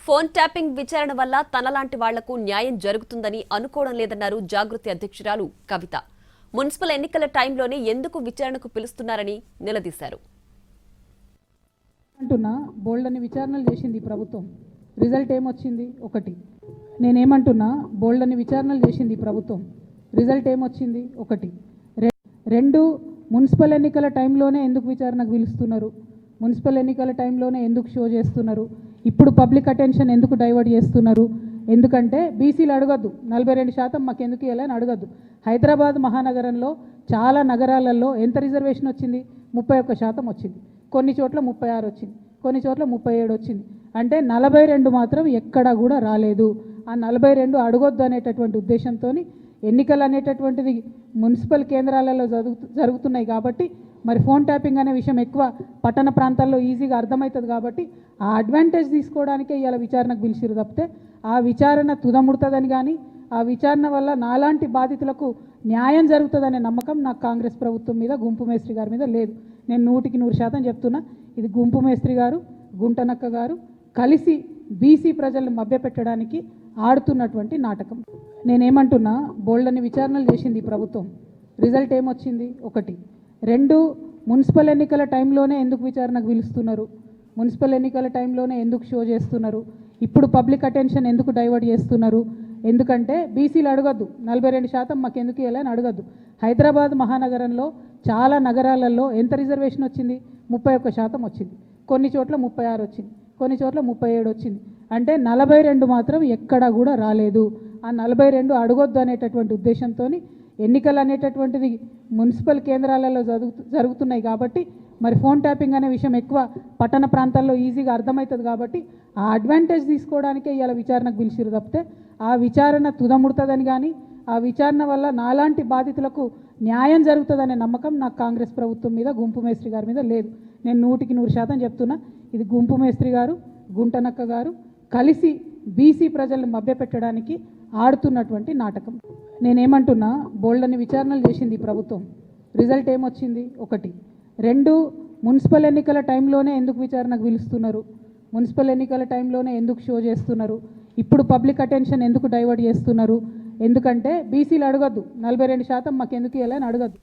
Phone tapping విచారణ వల్ల తనలాంటి వాళ్లకు న్యాయం జరుగుతుందని అనుకోవడం లేదన్నారు జాగృతి అధ్యక్షురాలు కవిత. మున్సిపల్ ఎన్నికల టైంలోనే ఎందుకు విచారణకు పిలుస్తున్నారని నిలదీశారు. అంటున్నా బోల్డని విచారణలు చేసింది ప్రభుత్వం. రిజల్ట్ ఏమొచ్చింది? ఒకటి. నేనేమంటున్నా బోల్డని విచారణలు చేసింది ప్రభుత్వం. రిజల్ట్ ఏమొచ్చింది? ఒకటి. రెండు, మున్సిపల్ ఎన్నికల టైంలోనే ఎందుకు విచారణకు పిలుస్తున్నారు? మున్సిపల్ ఎన్నికల టైంలోనే ఎందుకు షో చేస్తున్నారు? ఇప్పుడు పబ్లిక్ అటెన్షన్ ఎందుకు డైవర్ట్ చేస్తున్నారు? ఎందుకంటే బీసీలు అడగద్దు, 42% మాకు ఎందుకు ఇవ్వాలని అడగద్దు. హైదరాబాద్ మహానగరంలో చాలా నగరాలలో ఎంత రిజర్వేషన్ వచ్చింది? 31% వచ్చింది. కొన్ని చోట్ల 36 వచ్చింది, కొన్ని చోట్ల 37 వచ్చింది. అంటే 42 మాత్రం ఎక్కడా కూడా రాలేదు. ఆ 42 అడగొద్దు అనేటటువంటి ఉద్దేశంతో ఎన్నికలు అనేటటువంటిది మున్సిపల్ కేంద్రాలలో జరుగుతున్నాయి కాబట్టి మరి ఫోన్ ట్యాపింగ్ అనే విషయం ఎక్కువ పట్టణ ప్రాంతాల్లో ఈజీగా అర్థమవుతుంది కాబట్టి ఆ అడ్వాంటేజ్ తీసుకోవడానికే ఇవాళ విచారణకు పిలిచిరు తప్పితే ఆ విచారణ తుదముడుతుందని కానీ ఆ విచారణ వల్ల నాలాంటి బాధితులకు న్యాయం జరుగుతుందనే నమ్మకం నాకు కాంగ్రెస్ ప్రభుత్వం మీద, గుంపు మేస్త్రి గారి మీద లేదు. నేను 100% చెప్తున్నా, ఇది గుంపు మేస్త్రి గారు, గుంటనక్క గారు కలిసి బీసీ ప్రజలను మభ్యపెట్టడానికి ఆడుతున్నటువంటి నాటకం. నేనేమంటున్నా బోల్డని విచారణలు చేసింది ప్రభుత్వం. రిజల్ట్ ఏమొచ్చింది? ఒకటి. రెండు, మున్సిపల్ ఎన్నికల టైంలోనే ఎందుకు విచారణకు పిలుస్తున్నారు? మున్సిపల్ ఎన్నికల టైంలోనే ఎందుకు షో చేస్తున్నారు? ఇప్పుడు పబ్లిక్ అటెన్షన్ ఎందుకు డైవర్ట్ చేస్తున్నారు? ఎందుకంటే బీసీలు అడగద్దు, 42% మాకు ఎందుకు ఇవ్వాలని అడగద్దు. హైదరాబాద్ మహానగరంలో చాలా నగరాలలో ఎంత రిజర్వేషన్ వచ్చింది? 31% వచ్చింది. కొన్ని చోట్ల 36 వచ్చింది, కొన్ని చోట్ల 37 వచ్చింది. అంటే 42 మాత్రం ఎక్కడా కూడా రాలేదు. ఆ 42 అడగొద్దు అనేటటువంటి ఉద్దేశంతో ఎన్నికలు అనేటటువంటిది మున్సిపల్ కేంద్రాలలో జరుగుతున్నాయి కాబట్టి మరి ఫోన్ ట్యాపింగ్ అనే విషయం ఎక్కువ పట్టణ ప్రాంతాల్లో ఈజీగా అర్థమవుతుంది కాబట్టి ఆ అడ్వాంటేజ్ తీసుకోవడానికే ఇవాళ విచారణకు పిలిచిరు తప్పితే ఆ విచారణ తుదముడుతుందని కానీ ఆ విచారణ వల్ల నాలాంటి బాధితులకు న్యాయం జరుగుతుందనే నమ్మకం నాకు కాంగ్రెస్ ప్రభుత్వం మీద, గుంపు మేస్త్రి గారి మీద లేదు. నేను 100% చెప్తున్నా, ఇది గుంపు మేస్త్రి గారు, గుంటనక్క గారు కలిసి బీసీ ప్రజలను మభ్యపెట్టడానికి ఆడుతున్నటువంటి నాటకం. నేనేమంటున్నా బోల్డని విచారణలు చేసింది ప్రభుత్వం. రిజల్ట్ ఏమొచ్చింది? ఒకటి. రెండు, మున్సిపల్ ఎన్నికల టైంలోనే ఎందుకు విచారణకు పిలుస్తున్నారు? మున్సిపల్ ఎన్నికల టైంలోనే ఎందుకు షో చేస్తున్నారు? ఇప్పుడు పబ్లిక్ అటెన్షన్ ఎందుకు డైవర్ట్ చేస్తున్నారు? ఎందుకంటే బీసీలు అడగద్దు, 42% మాకు ఎందుకు ఇవ్వాలని అడగద్దు.